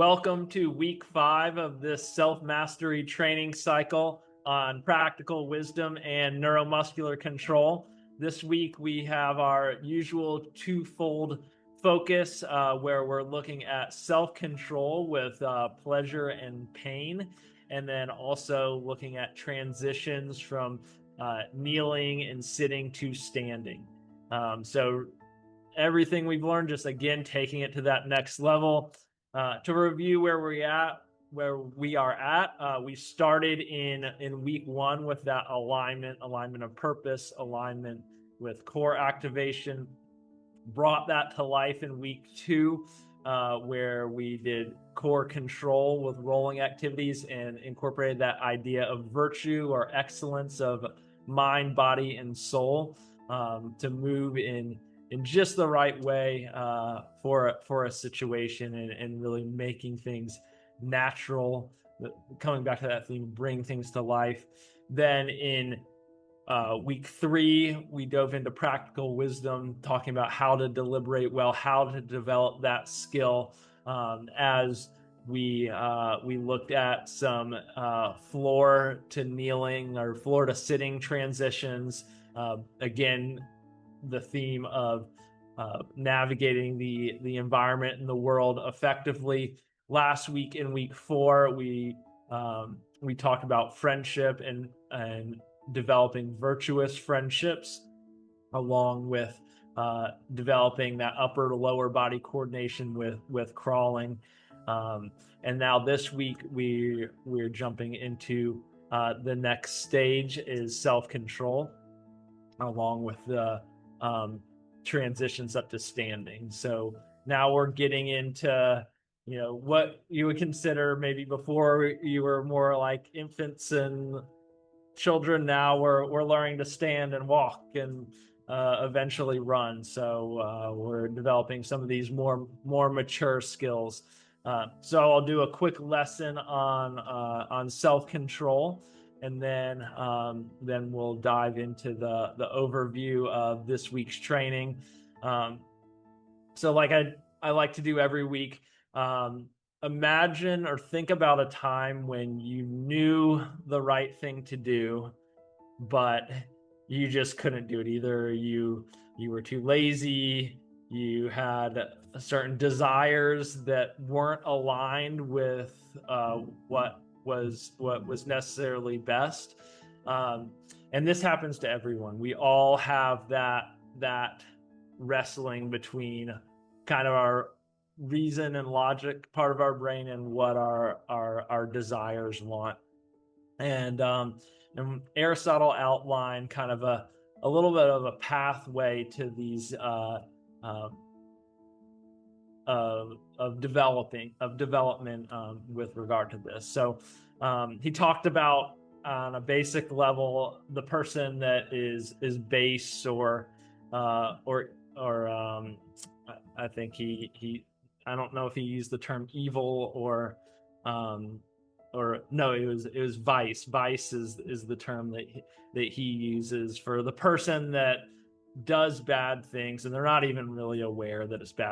Welcome to week 5 of this self-mastery training cycle on practical wisdom and neuromuscular control. This week we have our usual twofold focus where we're looking at self-control with pleasure and pain, and then also looking at transitions from kneeling and sitting to standing. So everything we've learned, just again taking it to that next level. To review where we are at, we started in week 1 with that alignment of purpose, alignment with core activation. Brought that to life in week 2, where we did core control with rolling activities and incorporated that idea of virtue or excellence of mind, body, and soul to move in just the right way for a situation and really making things natural. Coming back to that theme, bring things to life. Then in week 3, we dove into practical wisdom, talking about how to deliberate well, how to develop that skill, as we looked at some floor to kneeling or floor to sitting transitions. Again, the theme of navigating the environment and the world effectively. Last week in week 4, we talked about friendship and developing virtuous friendships, along with developing that upper to lower body coordination with crawling. And now this week we're jumping into the next stage is self-control, along with the transitions up to standing. So now we're getting into what you would consider maybe before you were more like infants and children. Now we're learning to stand and walk and eventually run. So we're developing some of these more mature skills. So I'll do a quick lesson on self-control, and then we'll dive into the overview of this week's training. So like I like to do every week, imagine or think about a time when you knew the right thing to do, but you just couldn't do it. Either you were too lazy, you had certain desires that weren't aligned with what was necessarily best. And this happens to everyone. We all have that wrestling between kind of our reason and logic part of our brain and what our desires want. And Aristotle outlined kind of a little bit of a pathway to these of development with regard to this. So he talked about, on a basic level, the person that is base or I think he I don't know if he used the term evil or no, it was vice. Vice is the term that he uses for the person that does bad things and they're not even really aware that it's bad